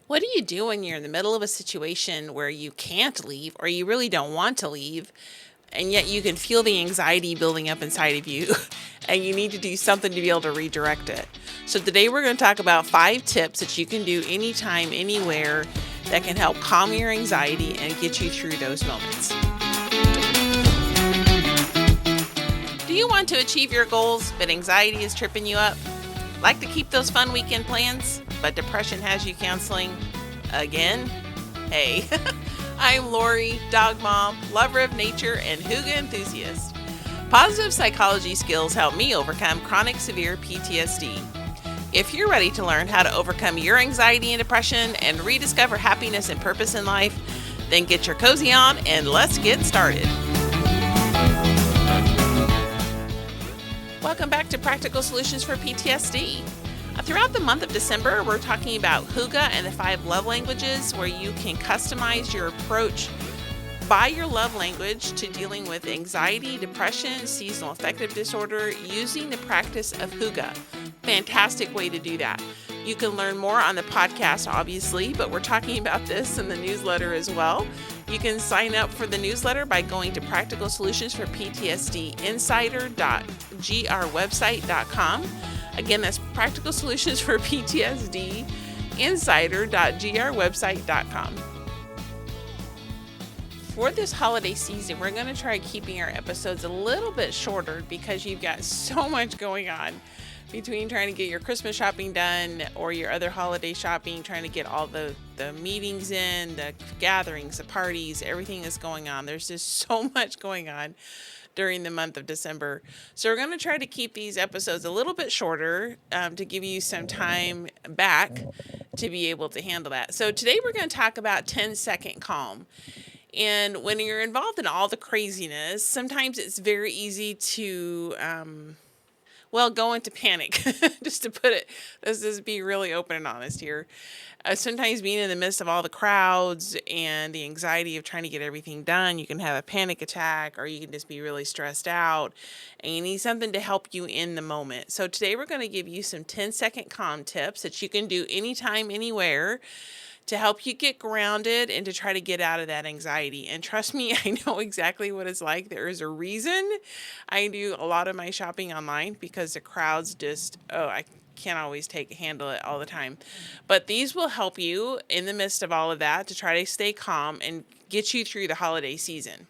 What do you do when you're in the middle of a situation where you can't leave or you really don't want to leave, and yet you can feel the anxiety building up inside of you and you need to do something to be able to redirect it? So, today we're going to talk about 5 tips that you can do anytime, anywhere that can help calm your anxiety and get you through those moments. Do you want to achieve your goals, but anxiety is tripping you up? Like to keep those fun weekend plans, but depression has you counseling again? Hey, I'm Lori, dog mom, lover of nature, and hygge enthusiast. Positive psychology skills help me overcome chronic severe PTSD. If you're ready to learn how to overcome your anxiety and depression and rediscover happiness and purpose in life, then get your cozy on and let's get started. Welcome back to Practical Solutions for PTSD. Throughout the month of December, we're talking about hygge and the 5 love languages, where you can customize your approach by your love language to dealing with anxiety, depression, seasonal affective disorder using the practice of hygge. Fantastic way to do that. You can learn more on the podcast, obviously, but we're talking about this in the newsletter as well. You can sign up for the newsletter by going to Practical Solutions for PTSD Insider.grwebsite.com. Again, that's Practical Solutions for PTSD Insider.grwebsite.com. For this holiday season, we're going to try keeping our episodes a little bit shorter because you've got so much going on between trying to get your Christmas shopping done or your other holiday shopping, trying to get all the meetings in, the gatherings, the parties, everything is going on. There's just so much going on during the month of December. So we're going to try to keep these episodes a little bit shorter to give you some time back to be able to handle that. So today we're going to talk about 10-second calm. And when you're involved in all the craziness, sometimes it's very easy to go into panic. Just to put it, let's just be really open and honest here. Sometimes being in the midst of all the crowds and the anxiety of trying to get everything done, you can have a panic attack, or you can just be really stressed out, and you need something to help you in the moment. So today we're going to give you some 10-second calm tips that you can do anytime, anywhere, to help you get grounded and to try to get out of that anxiety. And trust me, I know exactly what it's like. There is a reason I do a lot of my shopping online, because the crowds just, I can't always handle it all the time. But these will help you in the midst of all of that to try to stay calm and get you through the holiday season.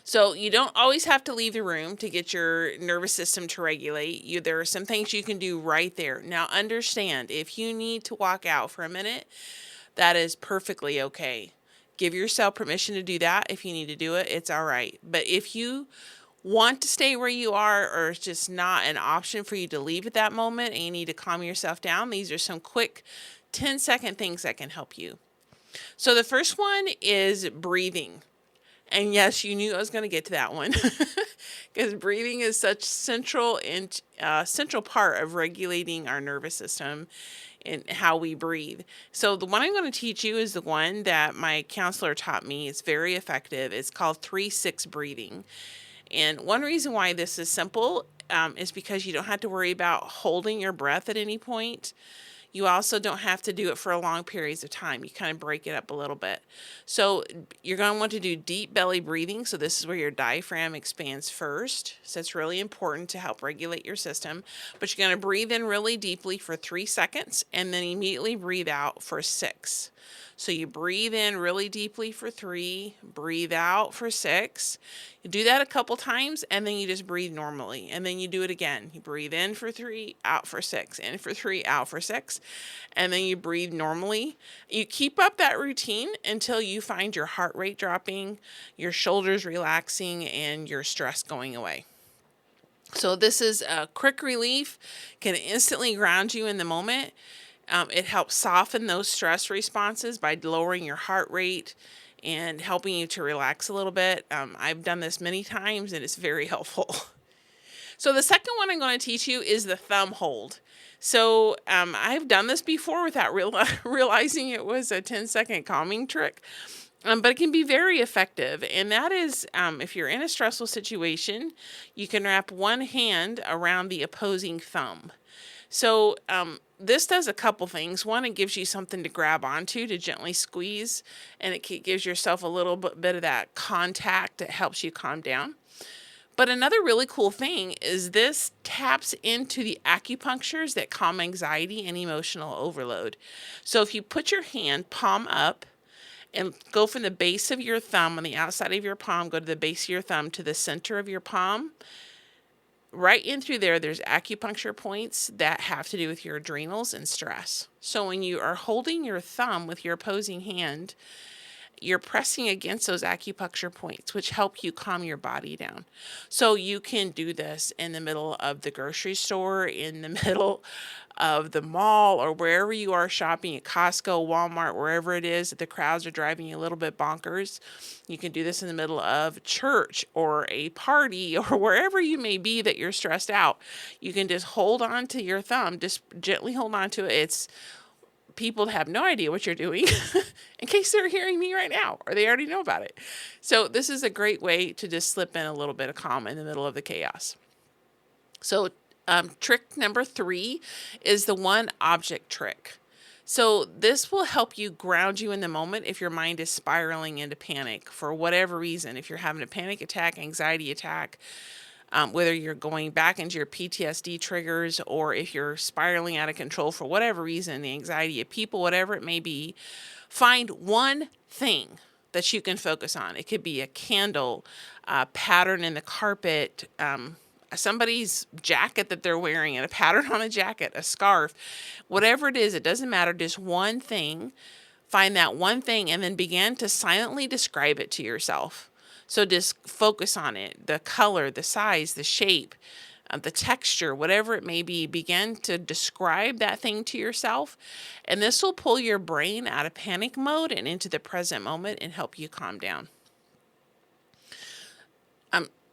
So you don't always have to leave the room to get your nervous system to regulate. There are some things you can do right there. Now understand, if you need to walk out for a minute, that is perfectly okay. Give yourself permission to do that. If you need to do it, it's all right. But if you want to stay where you are, or it's just not an option for you to leave at that moment and you need to calm yourself down, these are some quick 10-second things that can help you. So the first one is breathing. And yes, you knew I was going to get to that one, because breathing is such central part of regulating our nervous system and how we breathe. So the one I'm going to teach you is the one that my counselor taught me. It's very effective. It's called 3-6 breathing. And one reason why this is simple is because you don't have to worry about holding your breath at any point. You also don't have to do it for long periods of time. You kind of break it up a little bit. So you're going to want to do deep belly breathing. So this is where your diaphragm expands first. So it's really important to help regulate your system. But you're going to breathe in really deeply for 3 seconds and then immediately breathe out for 6. So you breathe in really deeply for 3, breathe out for 6. You do that a couple times, and then you just breathe normally. And then you do it again. You breathe in for 3, out for 6, in for 3, out for 6. And then you breathe normally. You keep up that routine until you find your heart rate dropping, your shoulders relaxing, and your stress going away. So this is a quick relief, can instantly ground you in the moment. It helps soften those stress responses by lowering your heart rate and helping you to relax a little bit. I've done this many times and it's very helpful. So the second one I'm going to teach you is the thumb hold. So I've done this before without realizing it was a 10-second calming trick. But it can be very effective. And that is, if you're in a stressful situation, you can wrap one hand around the opposing thumb. So this does a couple things. One, it gives you something to grab onto to gently squeeze, and it gives yourself a little bit of that contact that helps you calm down. But another really cool thing is this taps into the acupunctures that calm anxiety and emotional overload. So if you put your hand palm up and go from the base of your thumb on the outside of your palm, go to the base of your thumb to the center of your palm, right in through there, there's acupuncture points that have to do with your adrenals and stress. So when you are holding your thumb with your opposing hand, you're pressing against those acupuncture points, which help you calm your body down. So you can do this in the middle of the grocery store, in the middle of the mall, or wherever you are shopping at Costco, Walmart, wherever it is that the crowds are driving you a little bit bonkers. You can do this in the middle of church or a party or wherever you may be that you're stressed out. You can just hold on to your thumb, just gently hold on to it. It's people have no idea what you're doing in case they're hearing me right now or they already know about it. So this is a great way to just slip in a little bit of calm in the middle of the chaos. So trick number 3 is the one object trick. So this will help you ground you in the moment if your mind is spiraling into panic for whatever reason. If you're having a panic attack, anxiety attack, whether you're going back into your PTSD triggers or if you're spiraling out of control for whatever reason, the anxiety of people, whatever it may be, find one thing that you can focus on. It could be a candle, a pattern in the carpet, somebody's jacket that they're wearing and a pattern on a jacket, a scarf, whatever it is, it doesn't matter. Just one thing. Find that one thing and then begin to silently describe it to yourself. So just focus on it, the color, the size, the shape, the texture, whatever it may be. Begin to describe that thing to yourself. And this will pull your brain out of panic mode and into the present moment and help you calm down.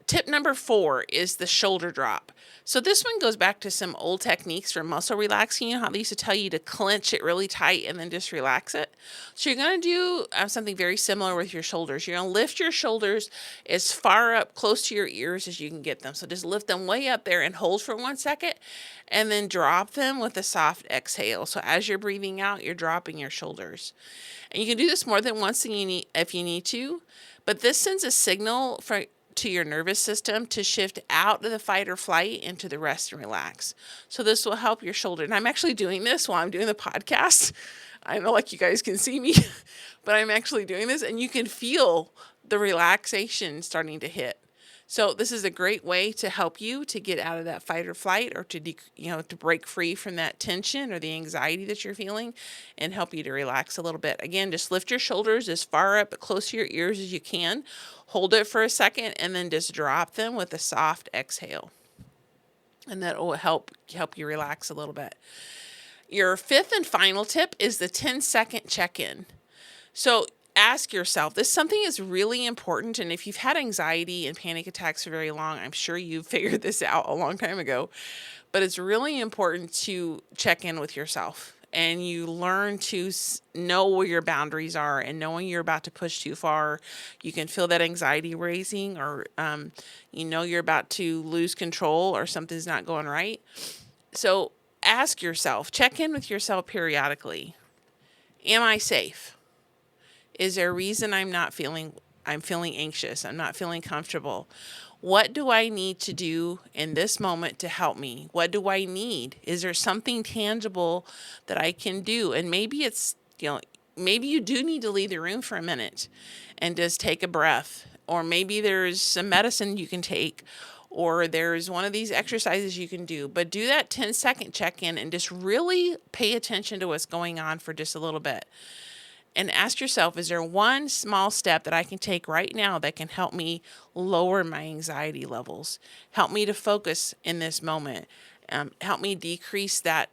Tip number 4 is the shoulder drop. So this one goes back to some old techniques for muscle relaxing. You know how they used to tell you to clench it really tight and then just relax it? So you're going to do something very similar with your shoulders. You're going to lift your shoulders as far up close to your ears as you can get them. So just lift them way up there and hold for 1 second and then drop them with a soft exhale. So as you're breathing out, you're dropping your shoulders. And you can do this more than once if you need to, but this sends a signal to your nervous system to shift out of the fight or flight into the rest and relax. So this will help your shoulder. And I'm actually doing this while I'm doing the podcast. I don't know, like you guys can see me, but I'm actually doing this and you can feel the relaxation starting to hit. So this is a great way to help you to get out of that fight or flight or to break free from that tension or the anxiety that you're feeling and help you to relax a little bit. Again, just lift your shoulders as far up close to your ears as you can. Hold it for a second and then just drop them with a soft exhale. And that will help you relax a little bit. Your 5th and final tip is the 10-second check-in. So ask yourself, this something is really important. And if you've had anxiety and panic attacks for very long, I'm sure you figured this out a long time ago, but it's really important to check in with yourself and you learn to know where your boundaries are and knowing you're about to push too far. You can feel that anxiety raising or, you're about to lose control or something's not going right. So ask yourself, check in with yourself periodically. Am I safe? Is there a reason I'm feeling anxious? I'm not feeling comfortable. What do I need to do in this moment to help me? What do I need? Is there something tangible that I can do? And maybe it's, maybe you do need to leave the room for a minute and just take a breath. Or maybe there's some medicine you can take, or there's one of these exercises you can do. But do that 10-second check-in and just really pay attention to what's going on for just a little bit. And ask yourself, is there one small step that I can take right now that can help me lower my anxiety levels? Help me to focus in this moment. Help me decrease that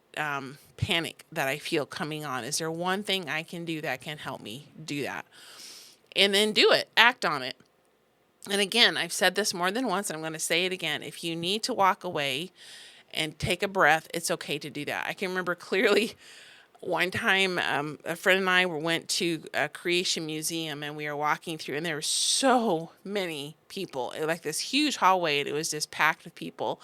panic that I feel coming on. Is there one thing I can do that can help me do that? And then do it. Act on it. And again, I've said this more than once. I'm going to say it again. If you need to walk away and take a breath, it's okay to do that. I can remember clearly One time, a friend and I went to a creation museum, and we were walking through, and there were so many people. It was like this huge hallway, and it was just packed with people.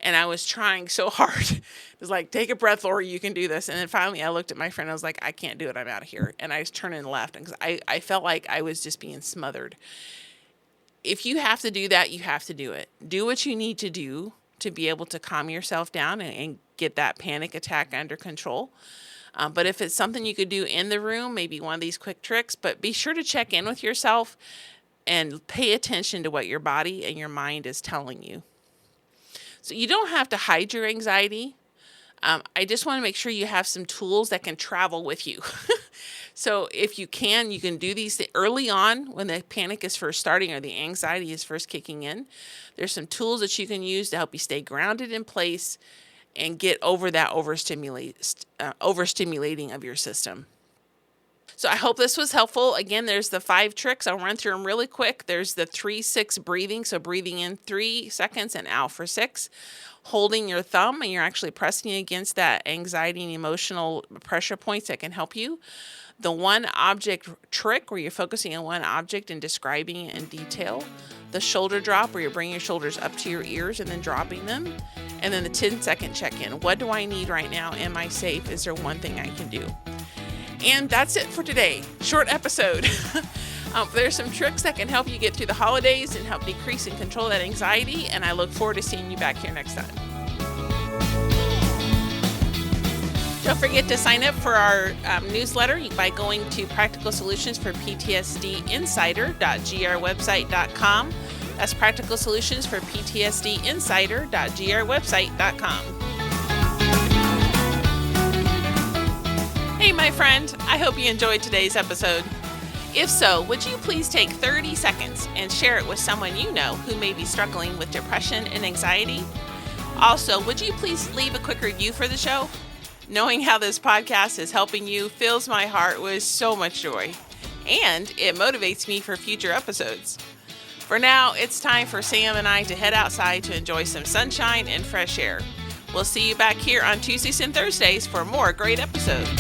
And I was trying so hard. It was like, take a breath, Lori, you can do this. And then finally I looked at my friend. I was like, I can't do it. I'm out of here. And I was turning left because I felt like I was just being smothered. If you have to do that, you have to do it. Do what you need to do to be able to calm yourself down and get that panic attack under control. But if it's something you could do in the room, maybe one of these quick tricks, but be sure to check in with yourself and pay attention to what your body and your mind is telling you. So you don't have to hide your anxiety. I just want to make sure you have some tools that can travel with you. So if you can do these early on when the panic is first starting or the anxiety is first kicking in. There's some tools that you can use to help you stay grounded in place and get over that overstimulating of your system. So I hope this was helpful. Again, there's the 5 tricks. I'll run through them really quick. There's the 3-6 breathing. So breathing in 3 seconds and out for 6. Holding your thumb and you're actually pressing against that anxiety and emotional pressure points that can help you. The 1 object trick where you're focusing on 1 object and describing it in detail. The shoulder drop where you're bringing your shoulders up to your ears and then dropping them. And then the 10-second check-in. What do I need right now? Am I safe? Is there one thing I can do? And that's it for today. Short episode. There's some tricks that can help you get through the holidays and help decrease and control that anxiety. And I look forward to seeing you back here next time. Don't forget to sign up for our newsletter by going to practicalsolutionsforptsdinsider.grwebsite.com. That's practicalsolutionsforptsdinsider.grwebsite.com. Hey, my friend, I hope you enjoyed today's episode. If so, would you please take 30 seconds and share it with someone you know who may be struggling with depression and anxiety? Also, would you please leave a quick review for the show? Knowing how this podcast is helping you fills my heart with so much joy, and it motivates me for future episodes. For now, it's time for Sam and I to head outside to enjoy some sunshine and fresh air. We'll see you back here on Tuesdays and Thursdays for more great episodes.